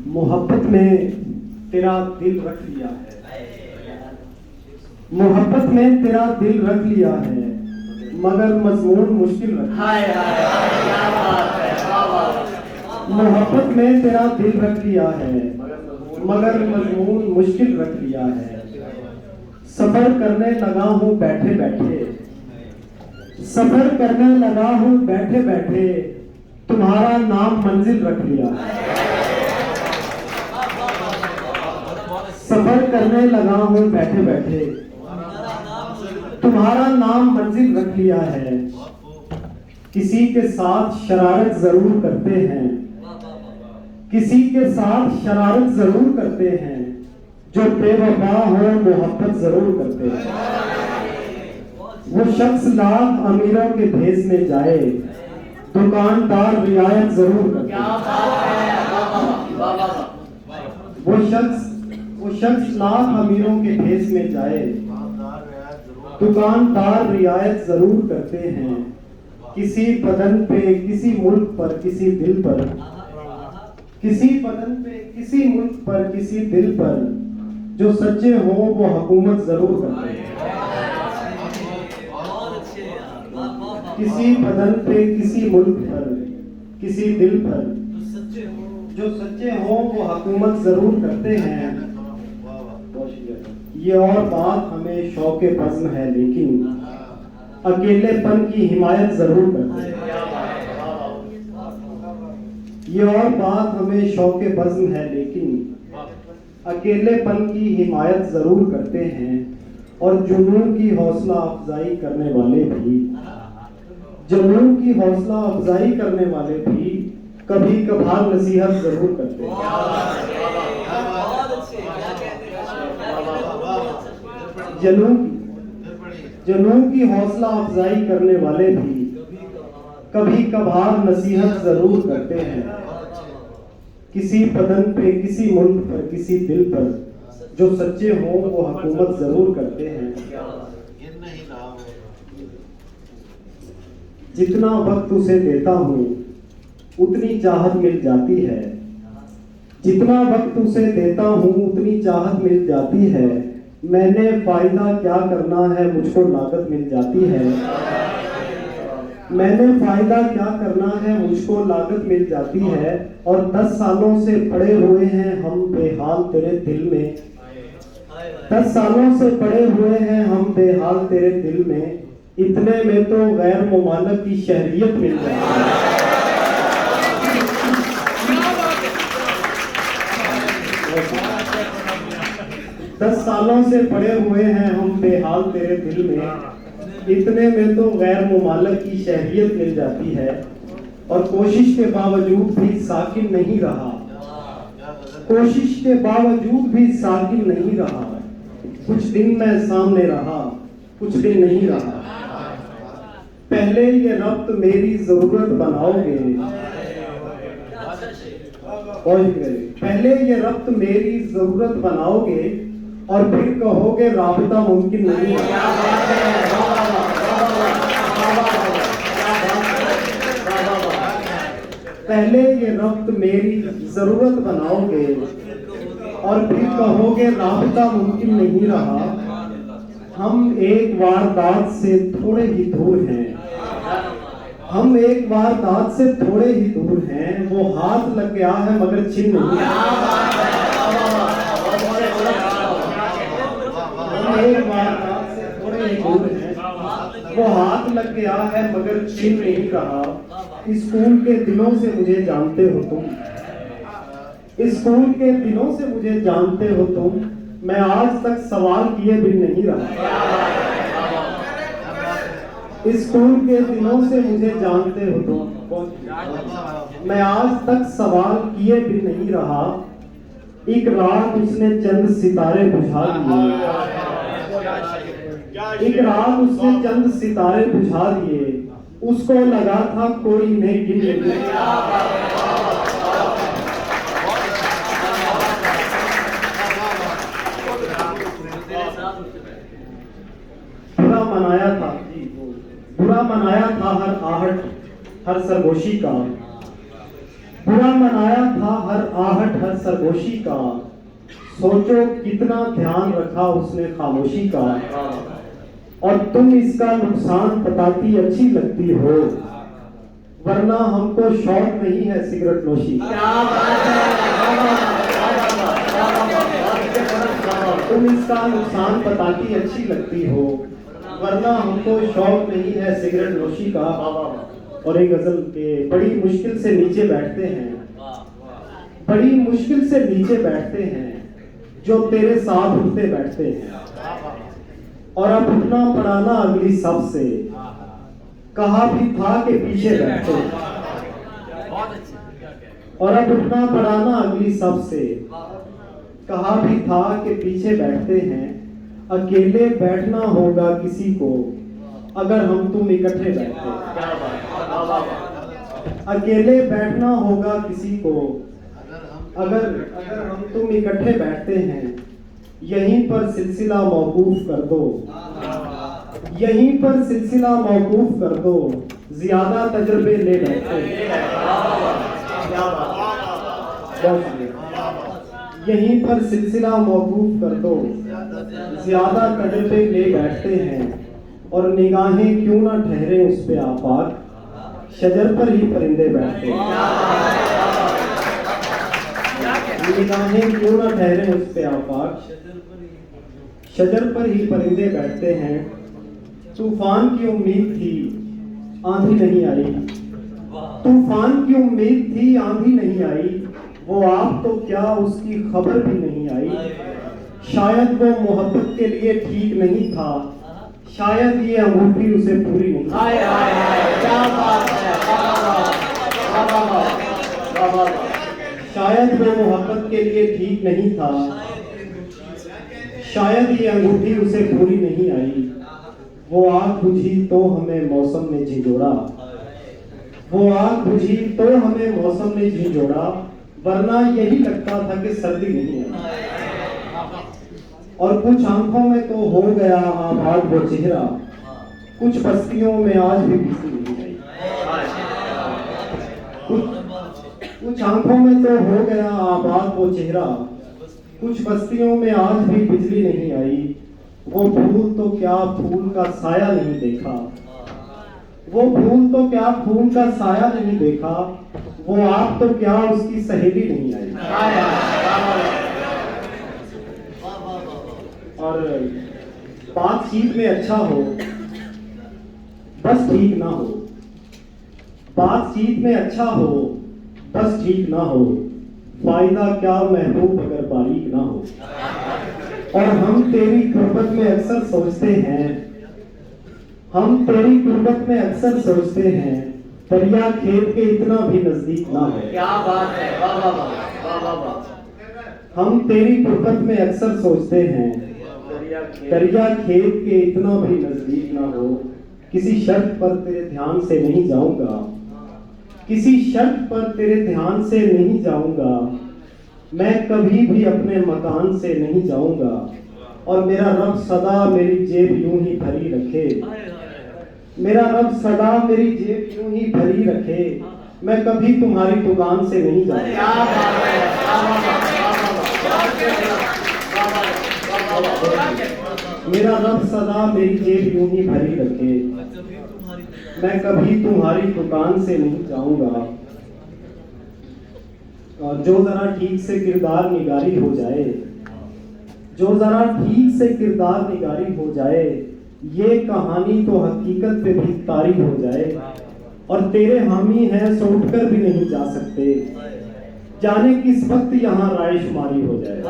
मोहब्बत में तेरा दिल रख लिया है, मोहब्बत में तेरा दिल रख लिया है, मगर मजमून मुश्किल रखा है। मोहब्बत में तेरा दिल रख लिया है, मगर मजमून मुश्किल रख लिया है। सफर करने लगा हूँ बैठे बैठे, सफर करने लगा हूँ बैठे बैठे, तुम्हारा नाम मंजिल रख लिया है। सफर करने लगा हूँ बैठे बैठे, तुम्हारा नाम मंजिल रख लिया है। किसी के साथ शरारत जरूर करते हैं, किसी के साथ शरारत जरूर करते हैं, जो बेवफा हो मोहब्बत जरूर करते हैं। वो शख्स लाख अमीरों के भेस में जाए, दुकानदार रियायत जरूर करते हैं। वो शख्स लाख अमीरों के भेस में जाए, दुकानदार रियायत जरूर करते हैं। किसी बदन पे किसी मुल्क पर किसी दिल पर, किसी बदन पे किसी मुल्क पर किसी दिल पर, जो सच्चे हों वो हुकूमत जरूर करते हैं। किसी बदन पे किसी मुल्क पर किसी दिल पर, जो सच्चे हों वो हुकूमत जरूर करते हैं। ये और बात हमें शौके बज़्म है, लेकिन अकेलेपन की हिमायत जरूर करते हैं। ये और बात हमें शौके बज़्म है, लेकिन अकेलेपन की हिमायत जरूर करते हैं। और जुनून की हौसला अफजाई करने वाले भी, जुनून की हौसला अफजाई करने वाले भी कभी कभार नसीहत जरूर करते हैं। जुनून की हौसला अफजाई करने वाले भी कभी कभार नसीहत जरूर करते हैं। किसी बदन पे किसी मुल्क पर किसी दिल पर, जो सच्चे हों वो हुकूमत जरूर करते हैं। जितना वक्त उसे देता हूँ उतनी चाहत मिल जाती है, जितना वक्त उसे देता हूँ उतनी चाहत मिल जाती है। मैंने फायदा क्या करना है मुझको लागत मिल जाती है। मैंने फायदा क्या करना है मुझको लागत मिल जाती है। और 10 सालों से पड़े हुए हैं हम बेहाल तेरे दिल में, 10 सालों से पड़े हुए हैं हम बेहाल तेरे दिल में। इतने में तो गैर मुमालक की शहरियत मिल जाती है। 10 सालों से पड़े हुए हैं हम बेहाल तेरे दिल में, इतने में तो गैर मुमालक की शहरियत मिल जाती है। और कोशिश के बावजूद भी साकिन नहीं रहा, कोशिश के बावजूद भी साकिन नहीं रहा। कुछ दिन मैं सामने रहा, कुछ दिन नहीं रहा। पहले ये रब्त मेरी जरूरत बनाओगे, पहले ये रब्त मेरी जरूरत बनाओगे, और फिर कहोगे राबता मुमकिन नहीं है। पहले ये रब्त मेरी जरूरत बनाओगे, और फिर कहोगे राबता मुमकिन नहीं रहा। हम एक वारदात से थोड़े ही दूर हैं, हम एक वारदात से थोड़े ही दूर हैं। वो हाथ लग गया है मगर छिन नहीं रहा। एक वारदात से थोड़े ही दूर हैं, वो हाथ लग गया है मगर छिन नहीं रहा। स्कूल के दिनों से मुझे जानते हो तुम, स्कूल के दिनों से मुझे जानते हो तुम। मैं आज तक सवाल किए भी नहीं रहा। स्कूल के दिनों से मुझे जानते हो तुम, मैं आज तक सवाल किए भी नहीं रहा। एक रात उसने चंद सितारे बुझा दिए, एक रात उसने चंद सितारे बुझा दिए। उसको लगा था कोई ने गिन लिया। बुरा मनाया था जी, बुरा मनाया था हर आहट हर सरगोशी का, बुरा मनाया था हर आहट हर सरगोशी का, सोचो कितना ध्यान रखा उसने खामोशी का, और तुम इसका नुकसान बताती अच्छी लगती हो, वरना हमको शौक नहीं है सिगरेट नोशी। तुम इसका नुकसान बताती अच्छी लगती हो, वरना हमको शौक नहीं है सिगरेट नोशी का। और एक गजल के बड़ी मुश्किल से नीचे बैठते हैं, बड़ी मुश्किल से नीचे बैठते हैं जो तेरे साथ उठते बैठते हैं, और अब उठना पड़ाना अगली सब से, कहा भी था कि पीछे बैठते हैं, और अब उठना पड़ाना अगली सब से, कहा भी था कि पीछे बैठते हैं, अकेले बैठना होगा किसी को अगर हम तुम इकट्ठे बैठते हैं, अकेले बैठना होगा किसी को अगर हम तुम इकट्ठे बैठते हैं, यहीं पर सिलसिला मौकूफ कर दो, यहीं पर सिलसिला मौकूफ कर दो, ज्यादा तजर्बे ले बैठते हैं, यहीं पर सिलसिला मौकूफ कर दो, ज्यादा तजर्बे ले बैठते हैं, और निगाहें क्यों ना ठहरे उस पे आफाक, शजर पर ही परिंदे बैठते हैं, निगाहें क्यों ना ठहरे उस पे आफाक, शजर पर ही परिंदे बैठते हैं। तूफान की उम्मीद थी आंधी नहीं आई, तूफान की उम्मीद थी आंधी नहीं आई, वो आप तो क्या उसकी खबर भी नहीं आई, शायद वो मोहब्बत के लिए ठीक नहीं था, शायद ये अंगूठी उसे पूरी नहीं। क्या बात है, शायद वो मोहब्बत के लिए ठीक नहीं था, शायद ये अंगूठी उसे पूरी नहीं आई, वो आग बुझी तो हमें मौसम ने झिझोड़ा, वो आग बुझी तो हमें मौसम ने झिझोड़ा, वरना यही लगता था कि सर्दी नहीं आई, और कुछ आंखों में तो हो गया आबाद वो चेहरा, कुछ बस्तियों में आज भी बिजली नहीं आई, कुछ आंखों में तो हो गया आबाद वो चेहरा, कुछ बस्तियों में आज भी बिजली नहीं आई, वो फूल तो क्या फूल का साया नहीं देखा, वो फूल तो क्या फूल का साया नहीं देखा, वो आप तो क्या उसकी सहेली नहीं आई। और बातचीत में अच्छा हो बस ठीक ना हो, बातचीत में अच्छा हो बस ठीक ना हो, फायदा क्या महबूब अगर बारीक ना हो, और हम तेरी गुर्बत में अक्सर सोचते हैं, हम तेरी गुर्बत में अक्सर सोचते हैं, दरिया खेत के इतना भी नजदीक ना हो। क्या बात है, वाह वाह वाह वाह वाह। हम तेरी गुर्बत में अक्सर सोचते हैं, दरिया खेत के इतना भी नजदीक ना हो, किसी शर्त पर तेरे ध्यान से नहीं जाऊंगा, किसी शर्त पर तेरे ध्यान से नहीं जाऊंगा, मैं कभी भी अपने मकान से नहीं जाऊंगा, और मेरा रब सदा मेरी जेब यूं ही भरी रखे, मेरा रब सदा मेरी जेब यूं ही भरी रखे, मैं कभी तुम्हारी दुकान से नहीं जाऊंगा। मेरा रब सदा मेरी जेब यूं ही भरी रखे, मैं कभी तुम्हारी दुकान से नहीं जाऊंगा। और जो जरा ठीक से किरदार निगारी हो जाए, जो जरा ठीक से किरदार निगारी हो जाए, ये कहानी तो हकीकत पे भी तारी हो जाए, और तेरे हामी हैं सो उठकर भी नहीं जा सकते, जाने किस वक्त यहाँ राय शुमारी हो जाए।